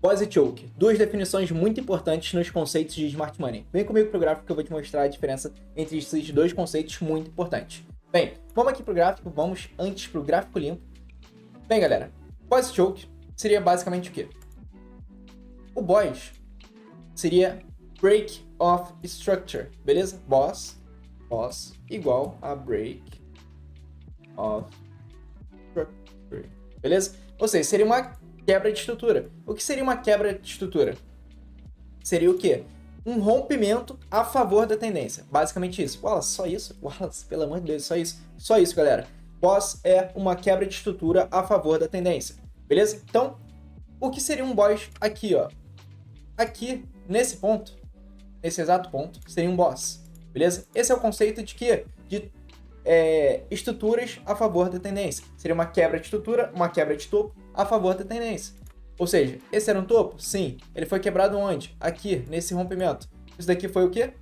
Boss e choke, duas definições muito importantes nos conceitos de Smart Money. Vem comigo pro gráfico que eu vou te mostrar a diferença entre esses dois conceitos muito importantes. Bem, vamos aqui pro gráfico, vamos antes pro gráfico limpo. Bem, galera, Boss e choke seria basicamente o quê? O boss seria break of structure, beleza? Boss igual a break of structure, beleza? Ou seja, seria uma quebra de estrutura. O que seria uma quebra de estrutura? Seria o quê? Um rompimento a favor da tendência. Basicamente isso. Wallace, só isso? Wallace, pelo amor de Deus, só isso. Só isso, galera. Boss é uma quebra de estrutura a favor da tendência. Beleza? Então, o que seria um boss aqui, ó? Aqui, nesse ponto, nesse exato ponto, seria um boss. Beleza? Esse é o conceito de quê? De estruturas a favor da tendência. Seria uma quebra de estrutura, uma quebra de topo a favor da tendência. Ou seja, esse era um topo? Sim. Ele foi quebrado onde? Aqui, nesse rompimento. Isso daqui foi o quê?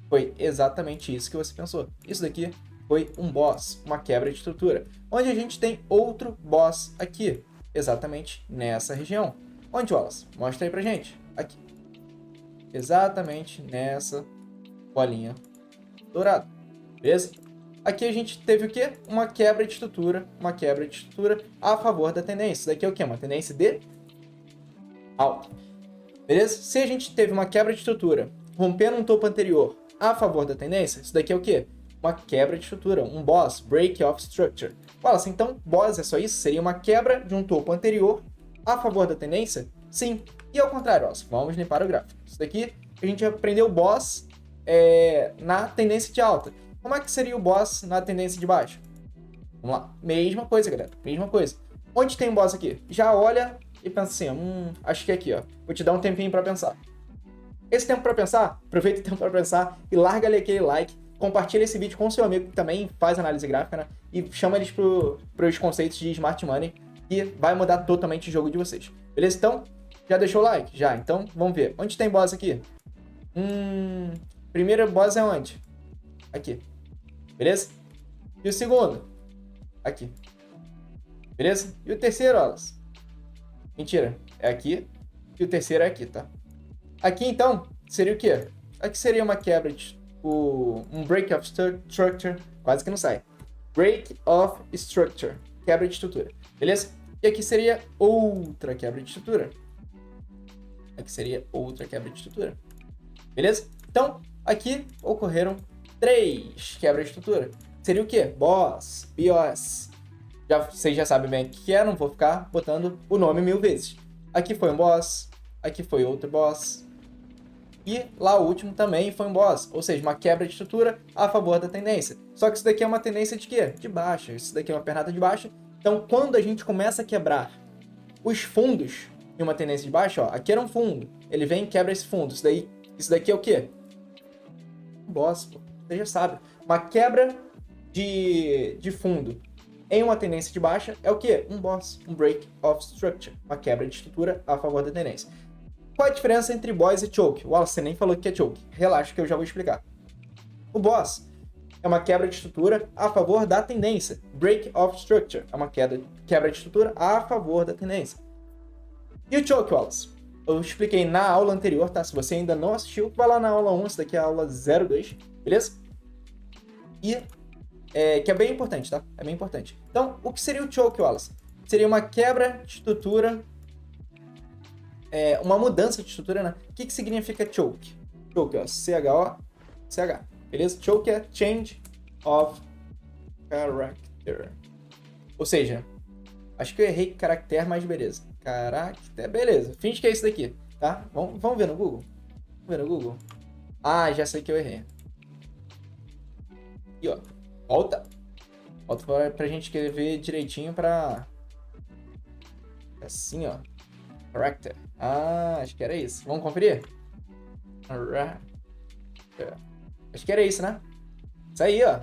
Foi exatamente isso que você pensou. Isso daqui foi um boss, uma quebra de estrutura. Onde a gente tem outro boss aqui, exatamente nessa região. Onde, Wallace? Mostra aí pra gente. Aqui. Exatamente nessa bolinha dourada. Beleza? Aqui a gente teve o quê? Uma quebra de estrutura a favor da tendência. Isso daqui é o quê? Uma tendência de alta. Beleza? Se a gente teve uma quebra de estrutura rompendo um topo anterior a favor da tendência, isso daqui é o quê? Uma quebra de estrutura, um boss, break of structure. Fala assim, então, boss é só isso? Seria uma quebra de um topo anterior a favor da tendência? Sim. E ao contrário, ó, vamos limpar o gráfico. Isso daqui, a gente aprendeu boss na tendência de alta. Como é que seria o boss na tendência de baixa? Vamos lá. Mesma coisa, galera. Mesma coisa. Onde tem um boss aqui? Já olha e pensa assim, acho que é aqui, ó. Vou te dar um tempinho para pensar. Esse tempo para pensar, aproveita o tempo para pensar e larga ali aquele like. Compartilha esse vídeo com seu amigo que também faz análise gráfica, né? E chama eles pros conceitos de Smart Money e vai mudar totalmente o jogo de vocês. Beleza? Então, já deixou o like? Já. Então, vamos ver. Onde tem boss aqui? Primeiro boss é onde? Aqui. Beleza? E o segundo? Aqui. Beleza? E o terceiro, Wallace? Mentira. É aqui. E o terceiro é aqui, tá? Aqui, então, seria o quê? Aqui seria uma quebra de... um break of structure. Quase que não sai. Break of structure. Quebra de estrutura. Beleza? E aqui seria outra quebra de estrutura. Aqui seria outra quebra de estrutura. Beleza? Então, aqui ocorreram 3 quebras de estrutura. Seria o quê? Boss, BOS. Vocês já sabem bem o que é, não vou ficar botando o nome 1000 vezes. Aqui foi um boss, aqui foi outro boss. E lá o último também foi um boss, ou seja, uma quebra de estrutura a favor da tendência. Só que isso daqui é uma tendência de quê? De baixa. Isso daqui é uma pernada de baixa. Então, quando a gente começa a quebrar os fundos em uma tendência de baixa, ó, aqui era um fundo, ele vem e quebra esse fundo. Isso daqui é o quê? Um boss, pô. Você já sabe. Uma quebra de fundo em uma tendência de baixa é o quê? Um boss, um break of structure, uma quebra de estrutura a favor da tendência. Qual a diferença entre boss e choke? Uau, você nem falou que é choke. Relaxa que eu já vou explicar. O boss é uma quebra de estrutura a favor da tendência. Break of structure é uma quebra de estrutura a favor da tendência. E o choke, Wallace? Eu expliquei na aula anterior, tá? Se você ainda não assistiu, vai lá na aula 1, essa daqui é a aula 02, beleza? E que é bem importante, tá? É bem importante. Então, o que seria o choke, Wallace? Seria uma quebra de estrutura, uma mudança de estrutura, né? O que significa choke? Choke, ó, C-H-O-C-H, beleza? Choke é change of character. Ou seja, acho que eu errei caractere, mas beleza. Caractere, beleza. Finge que é isso daqui, tá? Vamos ver no Google. Vamos ver no Google. Ah, já sei que eu errei. Aqui, ó. Volta pra gente ver direitinho pra... Assim, ó. Character. Ah, acho que era isso. Vamos conferir? Acho que era isso, né? Isso aí, ó.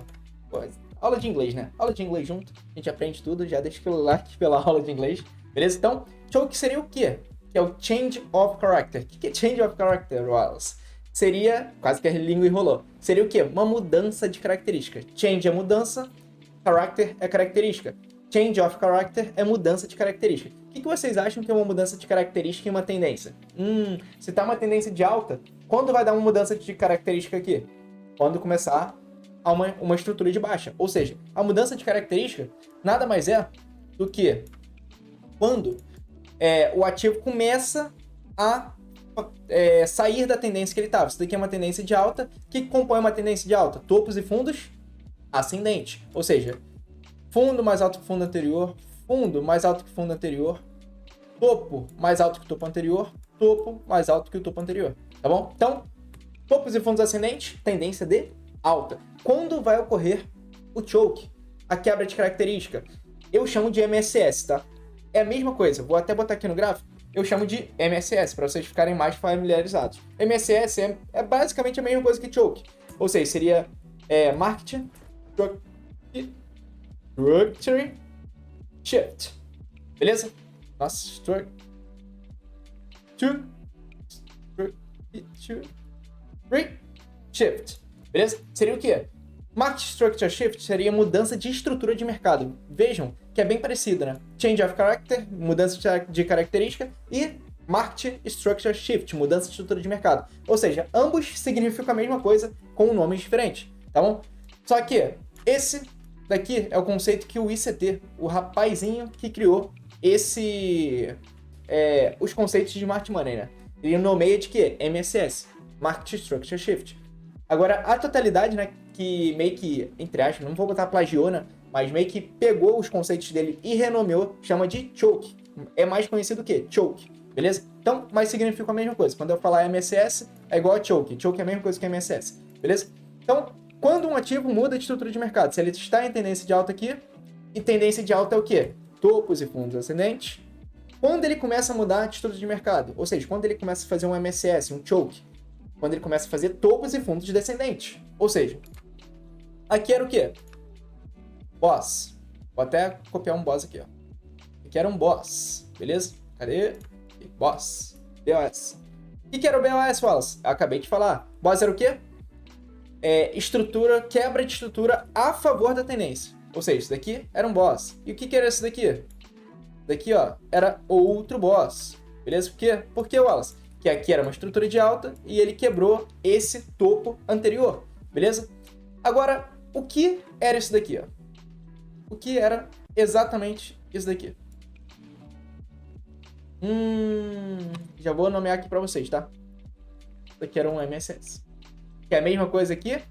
Pô, aula de inglês, né? Aula de inglês junto. A gente aprende tudo. Já deixa aquele like pela aula de inglês. Beleza? Então, choke seria o quê? Que é o change of character. O que é change of character, Wallace? Seria... Quase que a língua enrolou. Seria o quê? Uma mudança de característica. Change é mudança. Character é característica. Change of character é mudança de característica. O que vocês acham que é uma mudança de característica e uma tendência? Se tá uma tendência de alta, quando vai dar uma mudança de característica aqui? Quando começar a uma estrutura de baixa. Ou seja, a mudança de característica nada mais é do que quando o ativo começa a sair da tendência que ele estava. Isso daqui é uma tendência de alta. O que compõe uma tendência de alta? Topos e fundos ascendente. Ou seja, fundo mais alto que o fundo anterior, fundo mais alto que o fundo anterior, topo mais alto que o topo anterior, topo mais alto que o topo anterior. Tá bom? Então, topos e fundos ascendentes, tendência de alta. Quando vai ocorrer o choke, a quebra de característica? Eu chamo de MSS, tá? É a mesma coisa. Vou até botar aqui no gráfico. Eu chamo de MSS, para vocês ficarem mais familiarizados. MSS é basicamente a mesma coisa que choke. Ou seja, seria Market Structure Shift. Beleza? Nossa, Structure Shift. Beleza? Seria o quê? Market Structure Shift seria mudança de estrutura de mercado. Vejam que é bem parecido, né? Change of Character, mudança de característica, e Market Structure Shift, mudança de estrutura de mercado. Ou seja, ambos significam a mesma coisa com nomes diferentes, tá bom? Só que esse daqui é o conceito que o ICT, o rapazinho que criou os conceitos de Smart Money, né? Ele nomeia de quê? MSS, Market Structure Shift. Agora, a totalidade, né, que meio que, entre aspas, não vou botar plagiou, né, mas meio que pegou os conceitos dele e renomeou, chama de choke. É mais conhecido o quê? Choke, beleza? Então, mas significa a mesma coisa. Quando eu falar MSS, é igual a choke. Choke é a mesma coisa que MSS, beleza? Então, quando um ativo muda de estrutura de mercado, se ele está em tendência de alta aqui, e tendência de alta é o quê? Topos e fundos ascendentes. Quando ele começa a mudar de estrutura de mercado, ou seja, quando ele começa a fazer um MSS, um choke, quando ele começa a fazer topos e fundos descendentes. Ou seja, aqui era o quê? Boss. Vou até copiar um boss aqui, ó. Aqui era um boss, beleza? Cadê? Boss. BOS. O que era o BOS, Wallace? Eu acabei de falar. Boss era o quê? Estrutura, quebra de estrutura a favor da tendência. Ou seja, isso daqui era um boss. E o que era esse daqui? Daqui, ó, era outro boss. Beleza? Por quê? Porque, Wallace, que aqui era uma estrutura de alta e ele quebrou esse topo anterior. Beleza? Agora, o que era isso daqui, ó? O que era exatamente isso daqui? Já vou nomear aqui pra vocês, tá? Isso daqui era um MSS. Que é a mesma coisa aqui?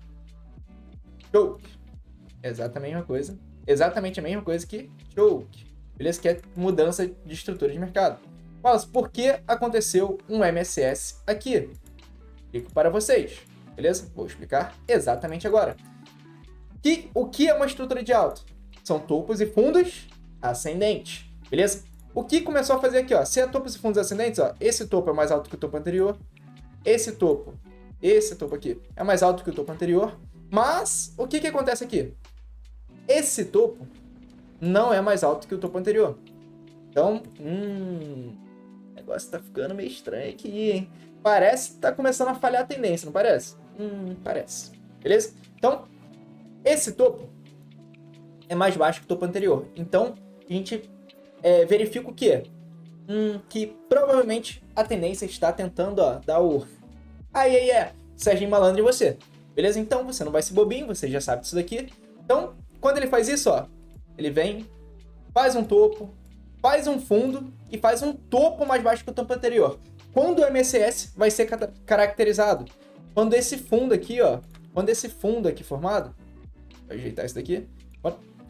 Choke. Exatamente a mesma coisa. Exatamente a mesma coisa que choke. Beleza? Que é mudança de estrutura de mercado. Mas por que aconteceu um MSS aqui? Explico para vocês. Beleza? Vou explicar exatamente agora. O que é uma estrutura de alta? São topos e fundos ascendentes. Beleza? O que começou a fazer aqui, ó? Se é topos e fundos ascendentes, ó, esse topo é mais alto que o topo anterior. Esse topo aqui é mais alto que o topo anterior. Mas o que acontece aqui? Esse topo não é mais alto que o topo anterior. Então, o negócio tá ficando meio estranho aqui, hein? Parece que tá começando a falhar a tendência, não parece? Parece. Beleza? Então, esse topo é mais baixo que o topo anterior. Então, a gente verifica o quê? Que provavelmente a tendência está tentando, ó, dar o... Serginho Malandro em você. Beleza? Então, você não vai ser bobinho, você já sabe disso daqui. Então, quando ele faz isso, ó, ele vem, faz um topo, faz um fundo e faz um topo mais baixo que o topo anterior. Quando o MSS vai ser caracterizado? Quando esse fundo aqui, ó, formado, vou ajeitar isso daqui,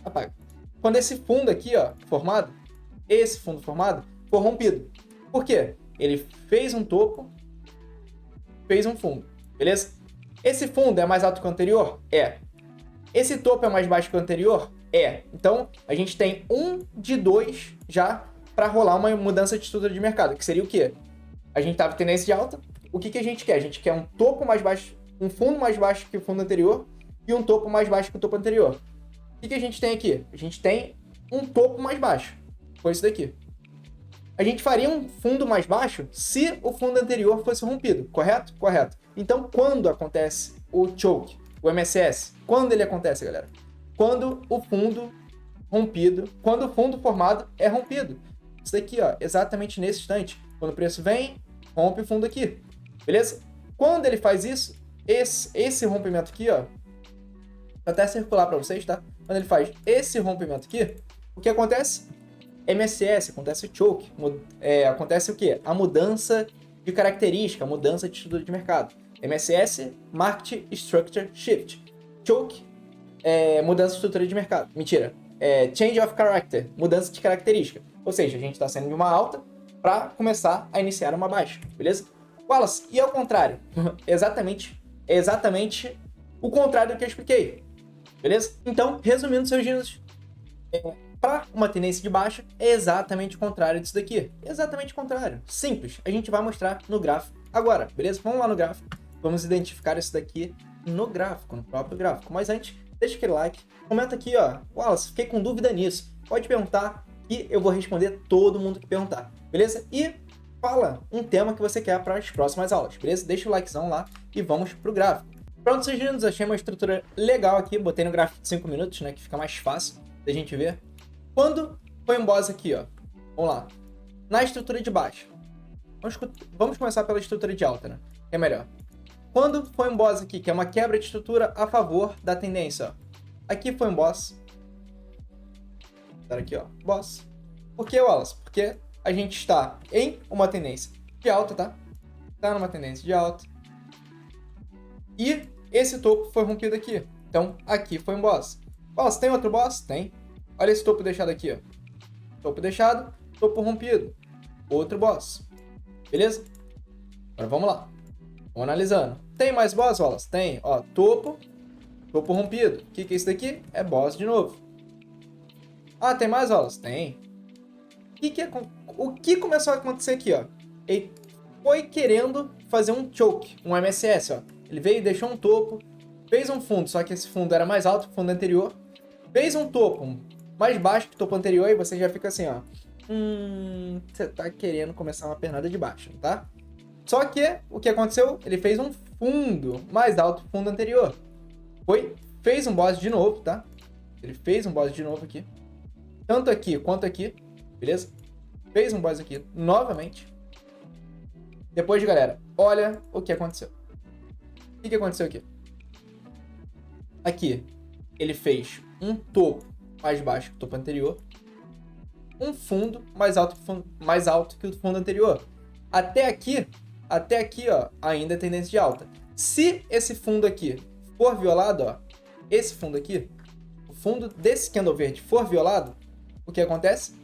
apaga. Quando esse fundo aqui, ó, formado, esse fundo formado, for rompido. Por quê? Ele fez um topo, fez um fundo, beleza? Esse fundo é mais alto que o anterior? É. Esse topo é mais baixo que o anterior? É. Então, a gente tem um de dois já para rolar uma mudança de estrutura de mercado, que seria o quê? A gente estava em tendência de alta, o que a gente quer? A gente quer um topo mais baixo, um fundo mais baixo que o fundo anterior e um topo mais baixo que o topo anterior. O que a gente tem aqui? A gente tem um topo mais baixo, foi isso daqui. A gente faria um fundo mais baixo se o fundo anterior fosse rompido, correto? Correto. Então, quando acontece o choke, o MSS? Quando ele acontece, galera? Quando o fundo rompido, quando o fundo formado é rompido. Isso daqui, ó, exatamente nesse instante. Quando o preço vem, rompe o fundo aqui, beleza? Quando ele faz isso, esse rompimento aqui, ó, vou até circular para vocês, tá? Quando ele faz esse rompimento aqui, o que acontece? MSS, acontece o choke, acontece o quê? A mudança de característica, a mudança de estrutura de mercado. MSS, Market Structure Shift. Choke, mudança de estrutura de mercado. Mentira. Change of Character, mudança de característica. Ou seja, a gente está saindo de uma alta para começar a iniciar uma baixa, beleza? Wallace, e ao contrário? exatamente o contrário do que eu expliquei, beleza? Então, resumindo, seus dinos, para uma tendência de baixa, é exatamente o contrário disso daqui. Exatamente o contrário. Simples. A gente vai mostrar no gráfico agora, beleza? Vamos lá no gráfico. Vamos identificar isso daqui no gráfico, no próprio gráfico. Mas antes, deixa aquele like. Comenta aqui, ó. Wallace, fiquei com dúvida nisso. Pode perguntar que eu vou responder todo mundo que perguntar, beleza? E fala um tema que você quer para as próximas aulas, beleza? Deixa o likezão lá e vamos pro gráfico. Pronto, seus lindos, achei uma estrutura legal aqui. Botei no gráfico de 5 minutos, né? Que fica mais fácil da gente ver. Quando foi um boss aqui, ó. Vamos lá. Na estrutura de baixo. Vamos começar pela estrutura de alta, né? Que é melhor. Quando foi um boss aqui, que é uma quebra de estrutura a favor da tendência, ó. Aqui foi um boss. Aqui, ó. Boss. Por que, Wallace? Porque a gente está em uma tendência de alta, tá? Tá numa tendência de alta. E esse topo foi rompido aqui. Então, aqui foi um boss. Wallace, tem outro boss? Tem. Olha esse topo deixado aqui, ó. Topo deixado, topo rompido. Outro boss. Beleza? Agora vamos lá. Vamos analisando. Tem mais boss, Wallace? Tem. Ó, topo rompido. O que é isso daqui? É boss de novo. Ah, tem mais, Wallace? Tem. O que começou a acontecer aqui, ó? Ele foi querendo fazer um choke, um MSS, ó. Ele veio e deixou um topo, fez um fundo, só que esse fundo era mais alto que o fundo anterior. Fez um topo mais baixo que o topo anterior e você já fica assim, ó. Você tá querendo começar uma pernada de baixo, tá? Só que, o que aconteceu? Ele fez um fundo mais alto que o fundo anterior. Fez um boss de novo, tá? Ele fez um boss de novo aqui. Tanto aqui quanto aqui, beleza? Fez um boss aqui novamente. Depois, galera, olha o que aconteceu. O que aconteceu aqui? Aqui, ele fez um topo mais baixo que o topo anterior. Um fundo mais alto que o fundo anterior. Até aqui, ó, ainda é tendência de alta. Se esse fundo aqui for violado, ó, esse fundo aqui, o fundo desse candle verde for violado, o que acontece?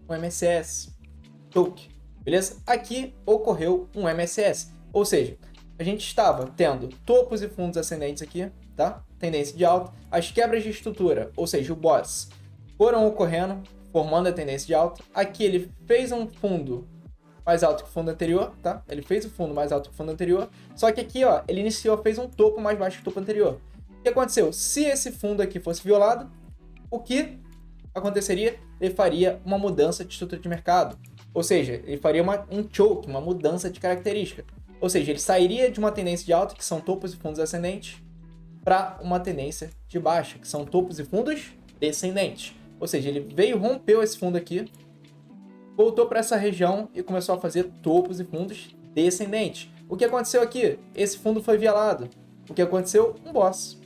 Um MSS, choke, beleza? Aqui ocorreu um MSS, ou seja, a gente estava tendo topos e fundos ascendentes aqui, tá? Tendência de alta. As quebras de estrutura, ou seja, o boss, foram ocorrendo, formando a tendência de alta. Aqui ele fez um fundo mais alto que o fundo anterior, tá? Ele fez o fundo mais alto que o fundo anterior. Só que aqui, ó, ele fez um topo mais baixo que o topo anterior. O que aconteceu? Se esse fundo aqui fosse violado, o que aconteceria? Ele faria uma mudança de estrutura de mercado. Ou seja, ele faria um choke, uma mudança de característica. Ou seja, ele sairia de uma tendência de alta, que são topos e fundos ascendentes, para uma tendência de baixa, que são topos e fundos descendentes. Ou seja, ele rompeu esse fundo aqui, voltou para essa região e começou a fazer topos e fundos descendentes. O que aconteceu aqui? Esse fundo foi violado. O que aconteceu? Um boss.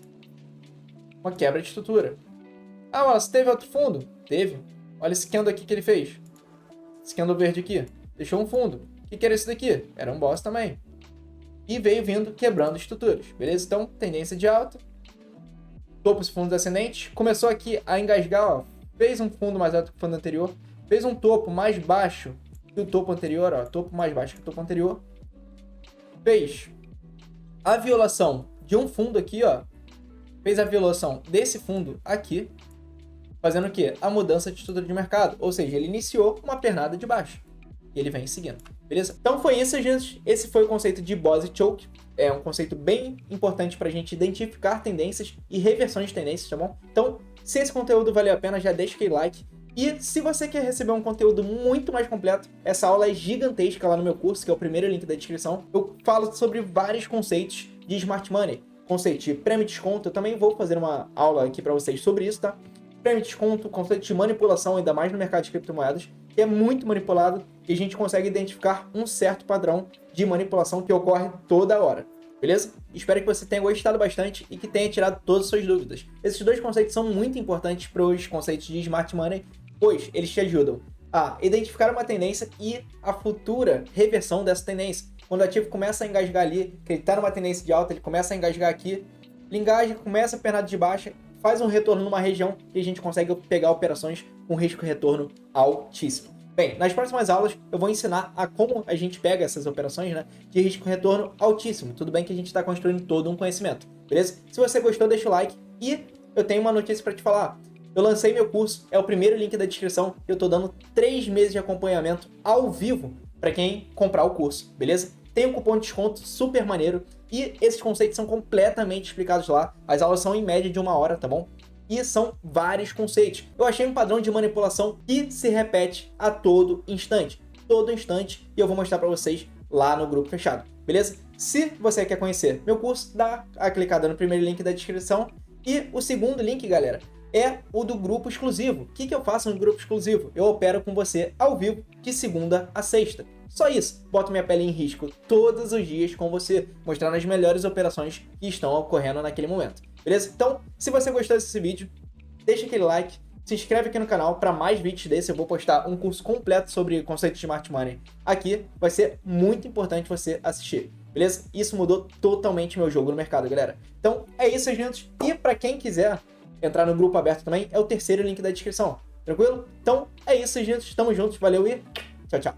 Uma quebra de estrutura. Ah, Wallace, teve outro fundo? Teve. Olha esse candle aqui que ele fez. Esse candle verde aqui. Deixou um fundo. O que era esse daqui? Era um boss também. E veio vindo quebrando estruturas. Beleza? Então, tendência de alta. Topos e fundos ascendentes. Começou aqui a engasgar, ó. Fez um fundo mais alto que o fundo anterior. Fez um topo mais baixo que o topo anterior, ó. Topo mais baixo que o topo anterior. Fez a violação de um fundo aqui, ó. Fez a violação desse fundo aqui. Fazendo o quê? A mudança de estrutura de mercado. Ou seja, ele iniciou uma pernada de baixo. E ele vem seguindo. Beleza? Então foi isso, gente. Esse foi o conceito de boss e choke. É um conceito bem importante para a gente identificar tendências e reversões de tendências, tá bom? Então, se esse conteúdo valeu a pena, já deixa aquele like. E se você quer receber um conteúdo muito mais completo, essa aula é gigantesca lá no meu curso, que é o primeiro link da descrição. Eu falo sobre vários conceitos de Smart Money. Conceito de prêmio e desconto. Eu também vou fazer uma aula aqui para vocês sobre isso, tá? Prêmio e desconto, conceito de manipulação, ainda mais no mercado de criptomoedas. que é muito manipulado e a gente consegue identificar um certo padrão de manipulação que ocorre toda hora. Beleza? Espero que você tenha gostado bastante e que tenha tirado todas as suas dúvidas. Esses dois conceitos são muito importantes para os conceitos de Smart Money, pois eles te ajudam a identificar uma tendência e a futura reversão dessa tendência. Quando o ativo começa a engasgar ali, que ele está numa tendência de alta, ele começa a engasgar aqui, ele engasga, começa a pernada de baixa, faz um retorno numa região e a gente consegue pegar operações com risco-retorno altíssimo. Bem, nas próximas aulas eu vou ensinar a como a gente pega essas operações, né, de risco-retorno altíssimo. Tudo bem que a gente está construindo todo um conhecimento, beleza? Se você gostou, deixa o like e eu tenho uma notícia para te falar. Eu lancei meu curso, é o primeiro link da descrição. Eu estou dando 3 meses de acompanhamento ao vivo para quem comprar o curso, beleza? Tem um cupom de desconto super maneiro e esses conceitos são completamente explicados lá. As aulas são em média de 1 hora, tá bom? E são vários conceitos. Eu achei um padrão de manipulação que se repete a todo instante, e eu vou mostrar para vocês lá no grupo fechado, beleza? Se você quer conhecer meu curso, dá a clicada no primeiro link da descrição. E o segundo link, galera, é o do grupo exclusivo. O que eu faço no grupo exclusivo? Eu opero com você ao vivo de segunda a sexta. Só isso, boto minha pele em risco todos os dias com você, mostrando as melhores operações que estão ocorrendo naquele momento, beleza? Então, se você gostou desse vídeo, deixa aquele like, se inscreve aqui no canal para mais vídeos desse. Eu vou postar um curso completo sobre conceitos de Smart Money aqui, vai ser muito importante você assistir, beleza? Isso mudou totalmente meu jogo no mercado, galera. Então, é isso, gente, e para quem quiser entrar no grupo aberto também, é o terceiro link da descrição, tranquilo? Então, é isso, gente, tamo juntos, valeu e tchau, tchau!